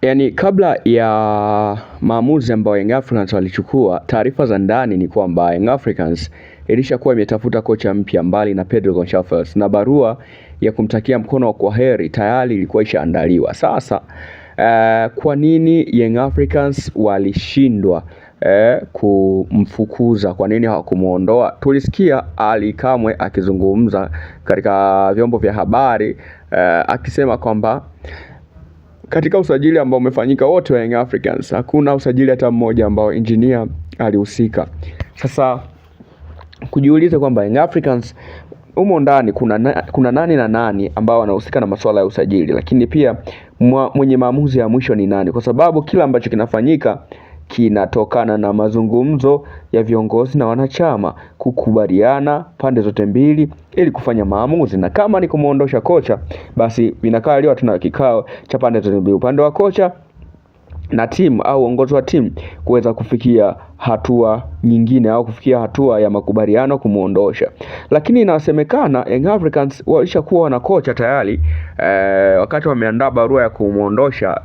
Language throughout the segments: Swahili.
Yani kabla ya maamuzi ambayo Young Africans walichukua, taarifa za ndani ni kwamba Young Africans ilishakuwa imetafuta kocha mpya mbali na Pedro Goncalves, na barua ya kumtakia mkono wa kwaheri tayari ilikuwa ishaandaliwa. Sasa kwa nini Young Africans walishindwa kumfukuza? Kwa nini hawakumuondoa? Tulisikia Ali Kamwe akizungumza katika vyombo vya habari akisema kwamba katika usajili ambao umefanyika wote wa Young Africans, hakuna usajili hata mmoja ambao engineer alihusika. Sasa kujiuliza kwamba Young Africans humo ndani kuna nani na nani ambao wanahusika na masuala ya usajili, lakini pia mwenye maamuzi ya mwisho ni nani? Kwa sababu kila ambacho kinafanyika kinatokana na mazungumzo ya viongozi na wanachama kukubaliana pande zote mbili ili kufanya maamuzi. Na kama ni kumuondosha kocha, basi vinakaa leo tuna kikao cha pande zote mbili, upande wa kocha na timu au uongozi wa timu kuweza kufikia hatua nyingine au kufikia hatua ya makubaliano kumuondosha. Lakini inasemekana Young Africans walishakuwa na kocha tayari wakati wameandaa barua ya kumuondosha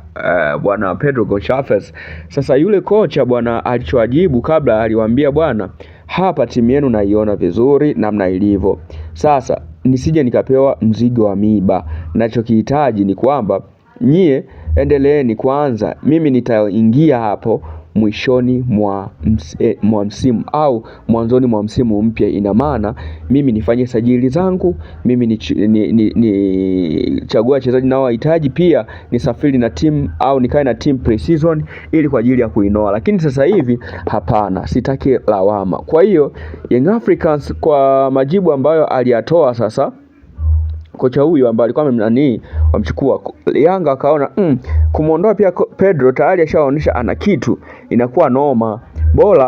bwana Pedro Goncalves. Sasa yule kocha bwana alichowajibu kabla, aliwaambia bwana, hapa timu yenu naiona vizuri namna ilivyo. Sasa nisije nikapewa mzigo wa miba. Ninachokihitaji ni kwamba nyie endeleeni kwanza, mimi nitaingia hapo mwishoni mwa msimu au mwanzoni mwa msimu mpya. Ina maana mimi nifanye sajili zangu, mimi ni chagua wachezaji nao wahitaji, pia nisafiri na timu au nikae na timu pre-season ili kwa ajili ya kuinoa. Lakini sasa hivi hapana, sitaki lawama. Kwa hiyo Young Africans kwa majibu ambayo aliyatoa sasa kocha huyu ambaye alikuwa wamchukua, Yanga akaona kumuondoa pia Pedro tayari ashaonyesha ana kitu, inakuwa noma, bora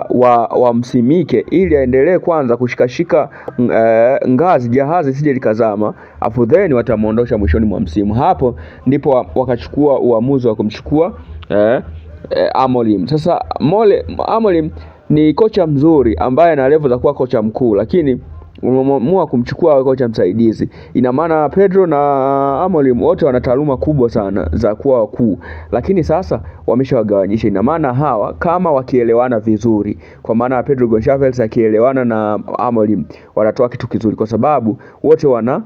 wamsimike ili aendelee kwanza kushikashika ngazi, jahazi sije likazama, afu then watamuondosha mwishoni mwa msimu. Hapo ndipo wakachukua uamuzi wa kumchukua Amorim. Sasa Amorim ni kocha mzuri ambaye ana level za kuwa kocha mkuu, lakini umeamua kumchukua kocha msaidizi. Ina maana Pedro na Amorim wote wana taaluma kubwa sana za kuwa wakuu, lakini sasa wameshawagawanyisha. Ina maana hawa kama wakielewana vizuri, kwa maana Pedro Goncalves akielewana na Amorim, wanatoa kitu kizuri, kwa sababu wote wana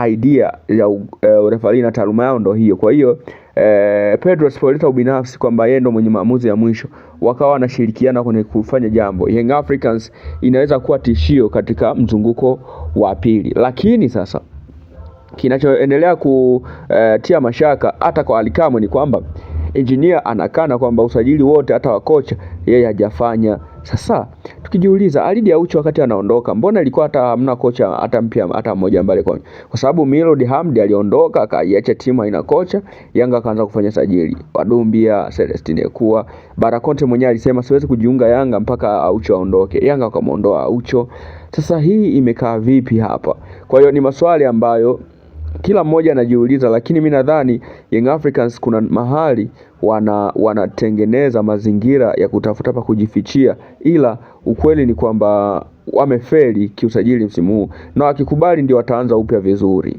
idea ya referee na taaluma yao ndio hiyo. Kwa hiyo Pedro sipoleta ubinafsi kwamba yeye ndo mwenye maamuzi ya mwisho, wakawa wanashirikiana kwenye kufanya jambo, Young Africans inaweza kuwa tishio katika mzunguko wa pili. Lakini sasa kinachoendelea kutia mashaka hata kwa Ali Kamwe ni kwamba engineer anakana kwamba usajili wote hata wa kocha yeye hajafanya. Sasa tukijiuliza, Alidi Aucho wakati anaondoka, mbona ilikuwa hata hamna kocha hata mpya hata mmoja mbele kwa sababu Miloud Hamdi aliondoka akaiacha timu ina kocha, Yanga akaanza kufanya sajili Wadumbia, Celestine Ekua, Barakonte mwenyewe alisema siwezi kujiunga Yanga mpaka Aucho aondoke, Yanga akamuondoa Aucho. Sasa hii imekaa vipi hapa? Kwa hiyo ni maswali ambayo kila mmoja anajiuliza, lakini mimi nadhani Young Africans kuna mahali wanatengeneza mazingira ya kutafuta pa kujifichia, ila ukweli ni kwamba wamefeli kiusajili msimu huu, na wakikubali ndio wataanza upya vizuri.